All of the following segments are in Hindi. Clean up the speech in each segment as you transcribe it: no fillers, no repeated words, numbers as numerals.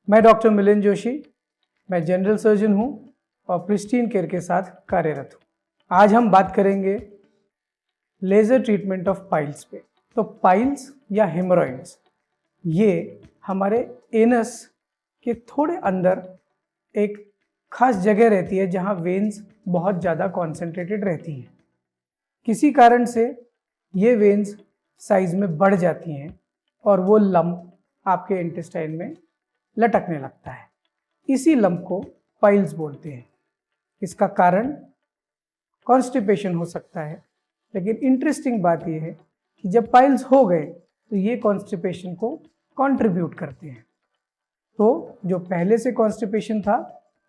मैं डॉक्टर मिलिंद जोशी, मैं जनरल सर्जन हूँ और प्रिस्टीन केयर के साथ कार्यरत हूँ। आज हम बात करेंगे लेज़र ट्रीटमेंट ऑफ पाइल्स पे। तो पाइल्स या हेमोरॉइड्स ये हमारे एनस के थोड़े अंदर एक खास जगह रहती है जहाँ वेन्स बहुत ज़्यादा कॉन्सेंट्रेटेड रहती हैं। किसी कारण से ये वेन्स साइज में बढ़ जाती हैं और वो लंप आपके इंटेस्टाइन में लटकने लगता है। इसी लंप को पाइल्स बोलते हैं। इसका कारण कॉन्स्टिपेशन हो सकता है, लेकिन इंटरेस्टिंग बात यह है कि जब पाइल्स हो गए तो ये कॉन्स्टिपेशन को कंट्रीब्यूट करते हैं। तो जो पहले से कॉन्स्टिपेशन था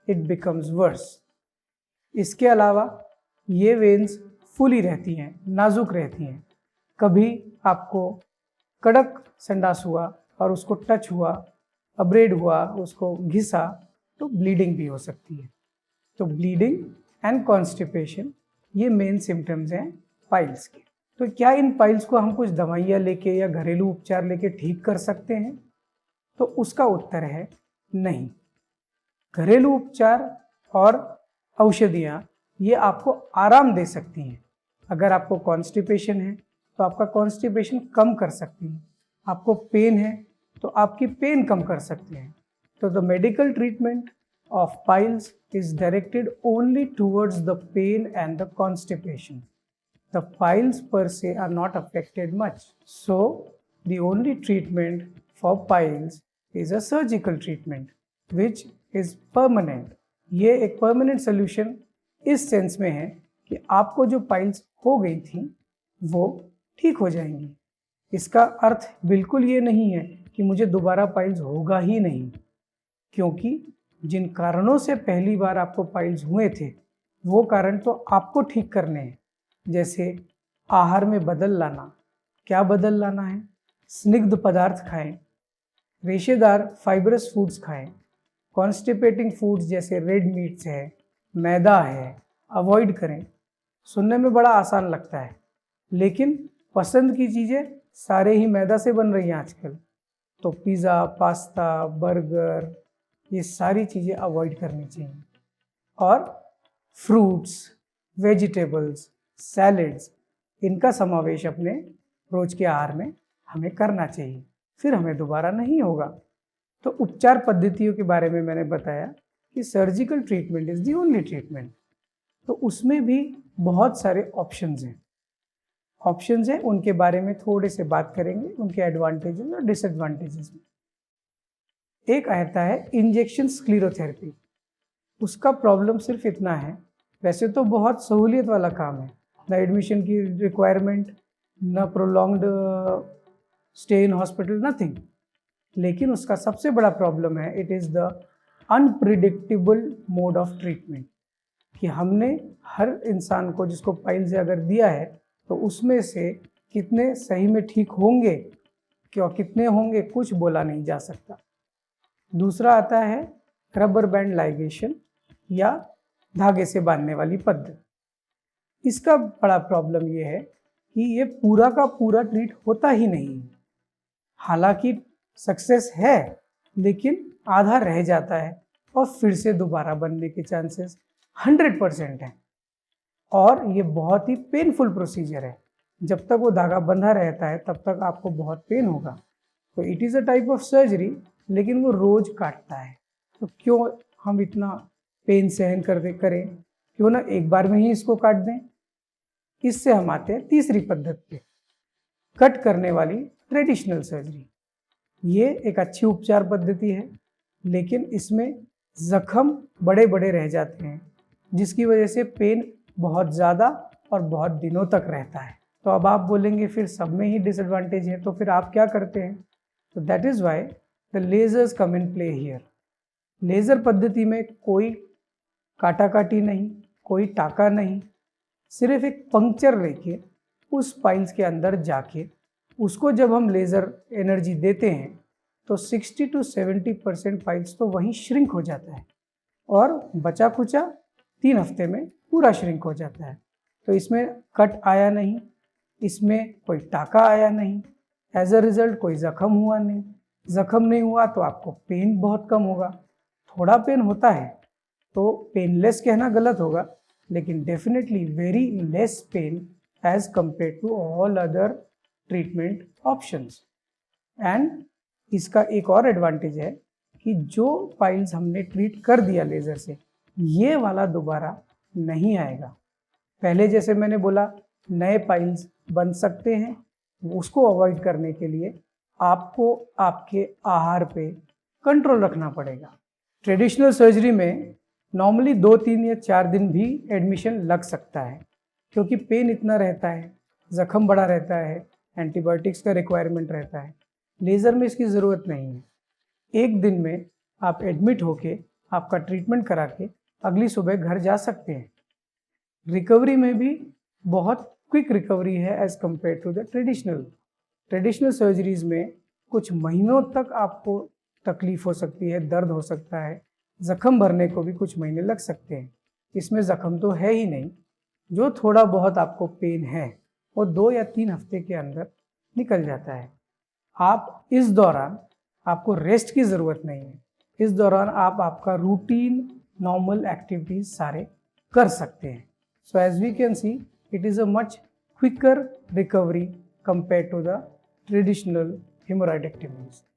इट बिकम्स वर्स। इसके अलावा ये वेन्स फुली रहती हैं, नाजुक रहती हैं। कभी आपको कड़क संडास हुआ और उसको टच हुआ, अब्रेड हुआ, उसको घिसा तो ब्लीडिंग भी हो सकती है। तो ब्लीडिंग एंड कॉन्स्टिपेशन ये मेन सिम्टम्स हैं पाइल्स के। तो क्या इन पाइल्स को हम कुछ दवाइयाँ लेके या घरेलू उपचार लेके ठीक कर सकते हैं? तो उसका उत्तर है नहीं। घरेलू उपचार और औषधियाँ ये आपको आराम दे सकती हैं। अगर आपको कॉन्स्टिपेशन है तो आपका कॉन्स्टिपेशन कम कर सकती हैं। आपको पेन है तो आपकी पेन कम कर सकते हैं। तो the medical treatment of piles is directed only towards the pain and the constipation. The piles per se are not affected much. So, the only treatment for piles is a surgical treatment, which is permanent. ये एक permanent solution इस सेंस में है कि आपको जो पाइल्स हो गई थी वो ठीक हो जाएंगी। इसका अर्थ बिल्कुल ये नहीं है कि मुझे दोबारा पाइल्स होगा ही नहीं, क्योंकि जिन कारणों से पहली बार आपको पाइल्स हुए थे वो कारण तो आपको ठीक करने हैं। जैसे आहार में बदल लाना। क्या बदल लाना है? स्निग्ध पदार्थ खाएं, रेशेदार फाइबरस फूड्स खाएं, कॉन्स्टिपेटिंग फूड्स जैसे रेड मीट्स है, मैदा है, अवॉइड करें। सुनने में बड़ा आसान लगता है, लेकिन पसंद की चीज़ें सारे ही मैदा से बन रही हैं आजकल। तो पिज़्ज़ा, पास्ता, बर्गर ये सारी चीज़ें अवॉइड करनी चाहिए। और फ्रूट्स, वेजिटेबल्स, सैलेड्स इनका समावेश अपने रोज के आहार में हमें करना चाहिए, फिर हमें दोबारा नहीं होगा। तो उपचार पद्धतियों के बारे में मैंने बताया कि surgical treatment is the only treatment. तो उसमें भी बहुत सारे ऑप्शंस हैं, उनके बारे में थोड़े से बात करेंगे, उनके एडवांटेजेस और डिसएडवांटेजेस में। एक आता है इंजेक्शन स्क्लेरोथेरेपी। उसका प्रॉब्लम सिर्फ इतना है, वैसे तो बहुत सहूलियत वाला काम है, ना एडमिशन की रिक्वायरमेंट, ना prolonged stay in hospital, nothing. लेकिन उसका सबसे बड़ा प्रॉब्लम है it is the unpredictable mode of treatment. कि हमने हर इंसान को जिसको पाइल्स अगर दिया है तो उसमें से कितने सही में ठीक होंगे, क्यों कितने होंगे कुछ बोला नहीं जा सकता। दूसरा आता है रबर बैंड लाइगेशन या धागे से बांधने वाली पद्धति। इसका बड़ा प्रॉब्लम ये है कि ये पूरा का पूरा ट्रीट होता ही नहीं। हालांकि सक्सेस है, लेकिन आधा रह जाता है और फिर से दोबारा बनने के चांसेस 100% हैं। और ये बहुत ही पेनफुल प्रोसीजर है। जब तक वो धागा बंधा रहता है तब तक आपको बहुत पेन होगा। तो it is a type of surgery, लेकिन वो रोज काटता है। तो क्यों हम इतना पेन सहन करें, क्यों ना एक बार में ही इसको काट दें। इससे हम आते हैं तीसरी पद्धति पे, कट करने वाली ट्रेडिशनल सर्जरी। ये एक अच्छी उपचार पद्धति है, लेकिन इसमें जख्म बड़े बड़े रह जाते हैं, जिसकी वजह से पेन बहुत ज़्यादा और बहुत दिनों तक रहता है। तो अब आप बोलेंगे फिर सब में ही डिसएडवांटेज है, तो फिर आप क्या करते हैं? तो that is why the lasers come in play here. Laser पद्धति में कोई काटाकाटी नहीं, कोई टाका नहीं, सिर्फ एक पंक्चर लेके उस पाइल्स के अंदर जाके उसको जब हम लेज़र एनर्जी देते हैं तो 60 to 70% पाइल्स तो वहीं श्रिंक हो जाता है और बचा कुचा 3 हफ्ते में पूरा श्रिंक हो जाता है। तो इसमें कट आया नहीं, इसमें कोई टाका आया नहीं, एज अ रिज़ल्ट कोई ज़ख्म हुआ नहीं, जख्म नहीं हुआ तो आपको पेन बहुत कम होगा। थोड़ा पेन होता है तो पेनलेस कहना गलत होगा, लेकिन definitely very less pain as compare to all other treatment options. And इसका एक और एडवांटेज है कि जो पाइल्स हमने ट्रीट कर दिया लेज़र से, ये वाला दोबारा नहीं आएगा। पहले जैसे मैंने बोला नए पाइल्स बन सकते हैं, उसको अवॉइड करने के लिए आपको आपके आहार पे कंट्रोल रखना पड़ेगा। ट्रेडिशनल सर्जरी में नॉर्मली 2-3 या 4 दिन भी एडमिशन लग सकता है, क्योंकि पेन इतना रहता है, ज़ख्म बड़ा रहता है, एंटीबायोटिक्स का रिक्वायरमेंट रहता है। लेज़र में इसकी ज़रूरत नहीं है। एक दिन में आप एडमिट होके आपका ट्रीटमेंट करा के अगली सुबह घर जा सकते हैं। रिकवरी में भी बहुत क्विक रिकवरी है as compare to the traditional surgeries में कुछ महीनों तक आपको तकलीफ हो सकती है, दर्द हो सकता है, ज़ख्म भरने को भी कुछ महीने लग सकते हैं। इसमें ज़ख्म तो है ही नहीं, जो थोड़ा बहुत आपको पेन है वो 2 या 3 हफ्ते के अंदर निकल जाता है। आप इस दौरान आपको रेस्ट की ज़रूरत नहीं है। इस दौरान आप आपका रूटीन नॉर्मल एक्टिविटीज़ सारे कर सकते हैं। So as we can see it is a much quicker recovery compared to the traditional hemorrhoidectomies.